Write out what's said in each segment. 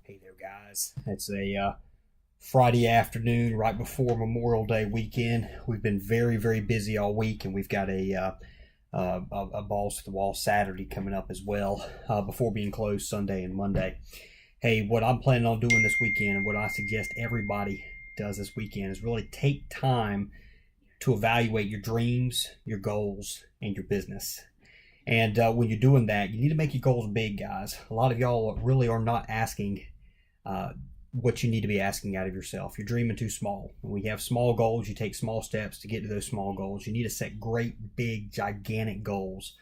Hey there, guys. It's a Friday afternoon right before Memorial Day weekend. We've been very, very busy all week, and we've got a balls to the wall Saturday coming up as well before being closed Sunday and Monday. Hey, what I'm planning on doing this weekend, and what I suggest everybody does this weekend, is really take time to evaluate your dreams, your goals, and your business. And when you're doing that, you need to make your goals big, guys. A lot of y'all really are not asking what you need to be asking out of yourself. You're dreaming too small. When we have small goals, you take small steps to get to those small goals. You need to set great, big, gigantic goals,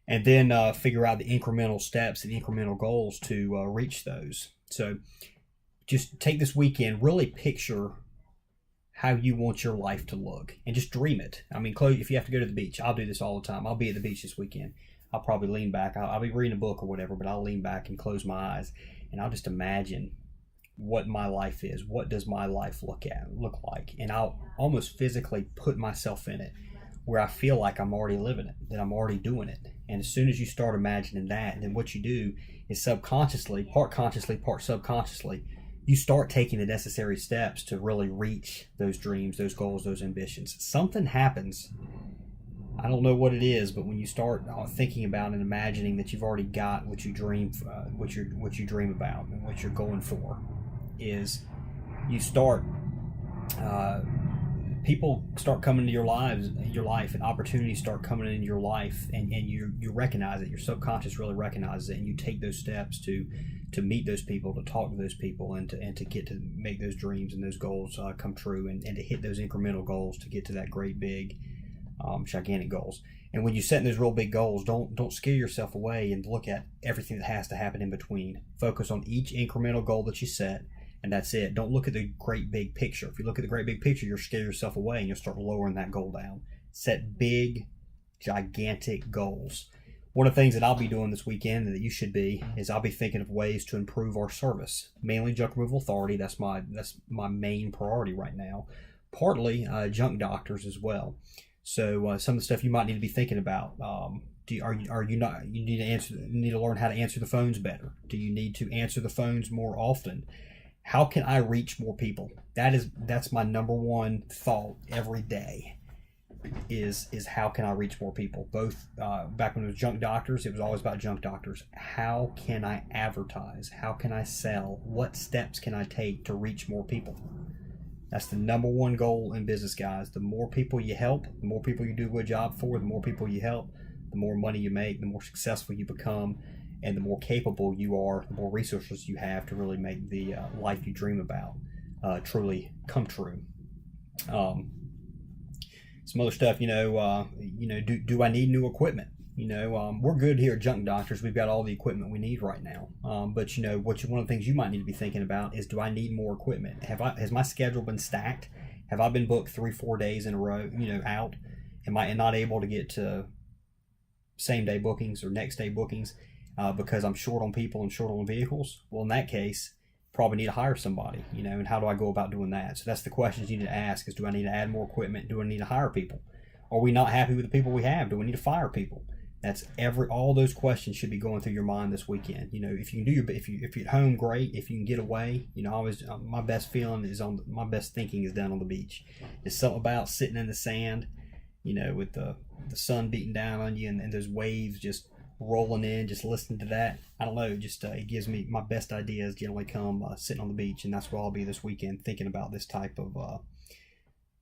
and then figure out the incremental steps and incremental goals to reach those. So just take this weekend, really picture how you want your life to look, and just dream it. I mean, if you have to go to the beach, I'll do this all the time. I'll be at the beach this weekend. I'll probably lean back. I'll be reading a book or whatever, but I'll lean back and close my eyes, and I'll just imagine what my life is. What does my life look like? And I'll almost physically put myself in it, where I feel like I'm already living it, that I'm already doing it. And as soon as you start imagining that, then what you do is subconsciously, part consciously, part subconsciously, you start taking the necessary steps to really reach those dreams, those goals, those ambitions. Something happens. I don't know what it is, but when you start thinking about and imagining that you've already got what you dream, what you dream about, and what you're going for, is you start. People start coming into your life, and opportunities start coming into your life, and you recognize it. Your subconscious really recognizes it, and you take those steps to meet those people, to talk to those people, and to get to make those dreams and those goals come true, and to hit those incremental goals to get to that great big gigantic goals. And when you set those real big goals, don't scare yourself away and look at everything that has to happen in between. Focus on each incremental goal that you set, and that's it. Don't look at the great big picture. If you look at the great big picture, you'll scare yourself away, and you'll start lowering that goal down. Set big, gigantic goals. One of the things that I'll be doing this weekend, and that you should be, is I'll be thinking of ways to improve our service. Mainly junk removal authority. That's my main priority right now. Partly junk doctors as well. So some of the stuff you might need to be thinking about. You need to learn how to answer the phones better. Do you need to answer the phones more often? How can I reach more people? That's my number one thought every day. Is how can I reach more people? Both back when it was junk doctors, it was always about junk doctors. How can I advertise? How can I sell? What steps can I take to reach more people? That's the number one goal in business, guys. The more people you help, the more people you do a good job for, the more people you help, the more money you make, the more successful you become, and the more capable you are, the more resources you have to really make the life you dream about truly come true. Some other stuff, do I need new equipment? We're good here at Junk Doctors. We've got all the equipment we need right now. But one of the things you might need to be thinking about is, do I need more equipment? Has my schedule been stacked? Have I been booked 3-4 days in a row, out? Am I not able to get to same day bookings or next day bookings because I'm short on people and short on vehicles? Well, in that case, probably need to hire somebody, and how do I go about doing that? So that's the questions you need to ask: is, do I need to add more equipment? Do I need to hire people? Are we not happy with the people we have? Do we need to fire people? All those questions should be going through your mind this weekend. If you can if you're at home, great. If you can get away, my best feeling is my best thinking is down on the beach. There's something about sitting in the sand, with the sun beating down on you, and those waves just rolling in, just listening to that. I don't know, it gives me my best ideas generally come sitting on the beach, and that's where I'll be this weekend, thinking about this type of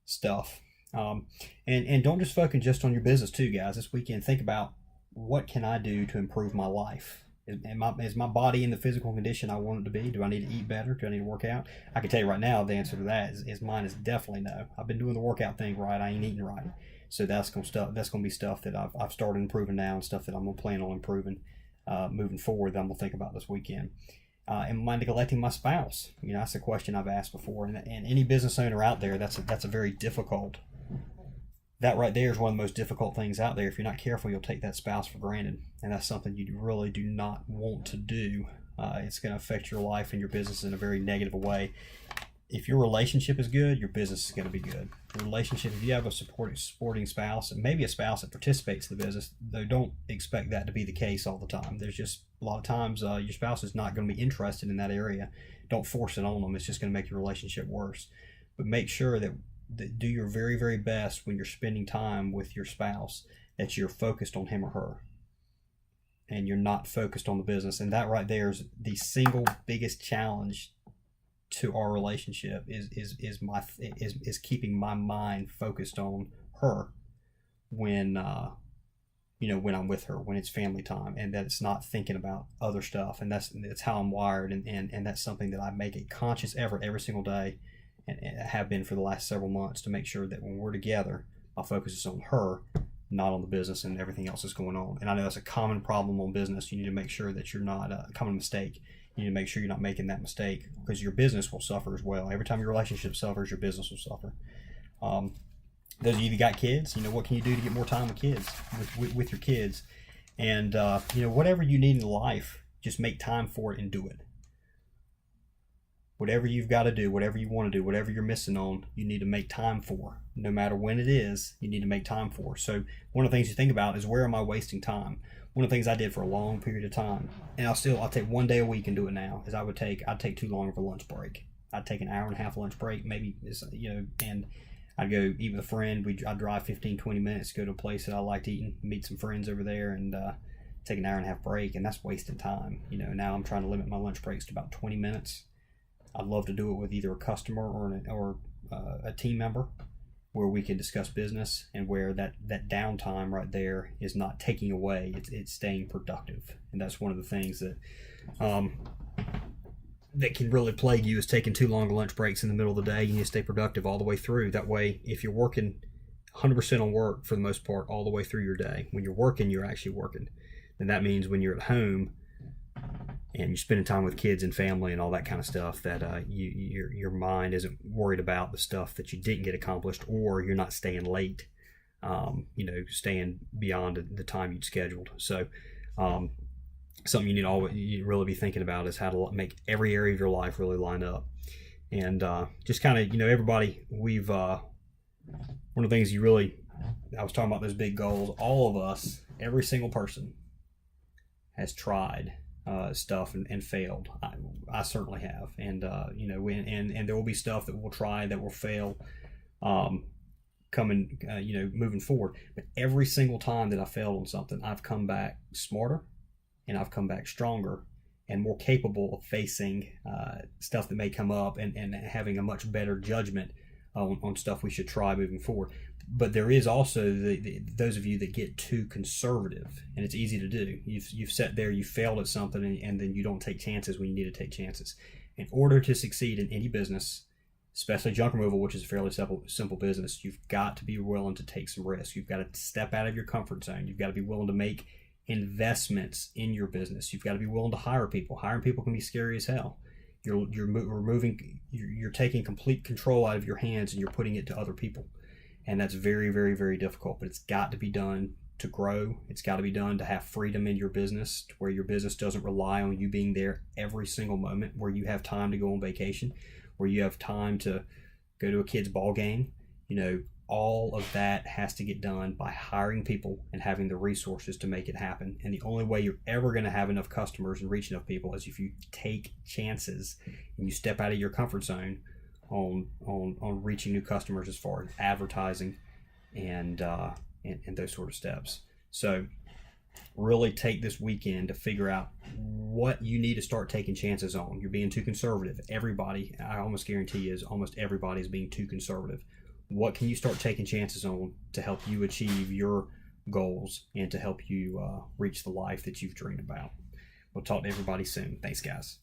stuff. And don't just focus just on your business too, guys. This weekend, think about, what can I do to improve my life? Is my body in the physical condition I want it to be? Do I need to eat better? Do I need to work out? I can tell you right now, the answer to that is mine is definitely no. I've been doing the workout thing right. I ain't eating right. So that's gonna be stuff that I've started improving now, and stuff that I'm gonna plan on improving moving forward, that I'm gonna think about this weekend. Am I neglecting my spouse? That's a question I've asked before, and any business owner out there, that's a very difficult. That right there is one of the most difficult things out there. If you're not careful, you'll take that spouse for granted, and that's something you really do not want to do. It's going to affect your life and your business in a very negative way. If your relationship is good, your business is going to be good. relationship, if you have a supporting spouse, and maybe a spouse that participates in the business, though don't expect that to be the case all the time. There's just a lot of times your spouse is not going to be interested in that area. Don't force it on them. It's just going to make your relationship worse. But make sure that do your very, very best when you're spending time with your spouse, that you're focused on him or her, and you're not focused on the business. And that right there is the single biggest challenge to our relationship is keeping my mind focused on her when when I'm with her, when it's family time, and that it's not thinking about other stuff. And that's how I'm wired, and that's something that I make a conscious effort every single day, and have been for the last several months, to make sure that when we're together, my focus is on her, not on the business and everything else that's going on. And I know that's a common problem on business. You need to make sure that you're not a common mistake. You need to make sure you're not making that mistake, because your business will suffer as well. Every time your relationship suffers, your business will suffer. Those of you that got kids, what can you do to get more time with kids, with your kids? And whatever you need in life, just make time for it and do it. Whatever you've got to do, whatever you want to do, whatever you're missing on, you need to make time for. No matter when it is, you need to make time for. So one of the things you think about is, where am I wasting time? One of the things I did for a long period of time, and I'll take one day a week and do it now, is I'd take too long of a lunch break. I'd take an hour and a half lunch break, maybe, and I'd go eat with a friend. I'd drive 15, 20 minutes, go to a place that I liked eating, meet some friends over there, and take an hour and a half break, and that's wasting time. Now I'm trying to limit my lunch breaks to about 20 minutes. I'd love to do it with either a customer or a team member, where we can discuss business, and where that downtime right there is not taking away, it's staying productive. And that's one of the things that that can really plague you, is taking too long lunch breaks in the middle of the day. You need to stay productive all the way through. That way, if you're working 100% on work for the most part all the way through your day, when you're working, you're actually working. And that means when you're at home and you're spending time with kids and family and all that kind of stuff, that your mind isn't worried about the stuff that you didn't get accomplished, or you're not staying late, staying beyond the time you'd scheduled. So something you need to really be thinking about is how to make every area of your life really line up. And just kind of, everybody, we've one of the things I was talking about those big goals. All of us, every single person, has tried stuff and failed. I certainly have, and and there will be stuff that we'll try that will fail, moving forward. But every single time that I failed on something, I've come back smarter, and I've come back stronger and more capable of facing stuff that may come up, and having a much better judgment on stuff we should try moving forward. But there is also those of you that get too conservative, and it's easy to do. You've sat there, you failed at something, and then you don't take chances when you need to take chances. In order to succeed in any business, especially junk removal, which is a fairly simple business, you've got to be willing to take some risks. You've got to step out of your comfort zone. You've got to be willing to make investments in your business. You've got to be willing to hire people. Hiring people can be scary as hell. You're taking complete control out of your hands, and you're putting it to other people. And that's very, very, very difficult, but it's got to be done to grow. It's got to be done to have freedom in your business, to where your business doesn't rely on you being there every single moment, where you have time to go on vacation, where you have time to go to a kid's ball game. All of that has to get done by hiring people and having the resources to make it happen. And the only way you're ever going to have enough customers and reach enough people is if you take chances and you step out of your comfort zone on reaching new customers, as far as advertising and those sort of steps. So really take this weekend to figure out what you need to start taking chances on. You're being too conservative. Everybody, I almost guarantee is almost everybody is being too conservative. What can you start taking chances on to help you achieve your goals and to help you reach the life that you've dreamed about? We'll talk to everybody soon. Thanks, guys.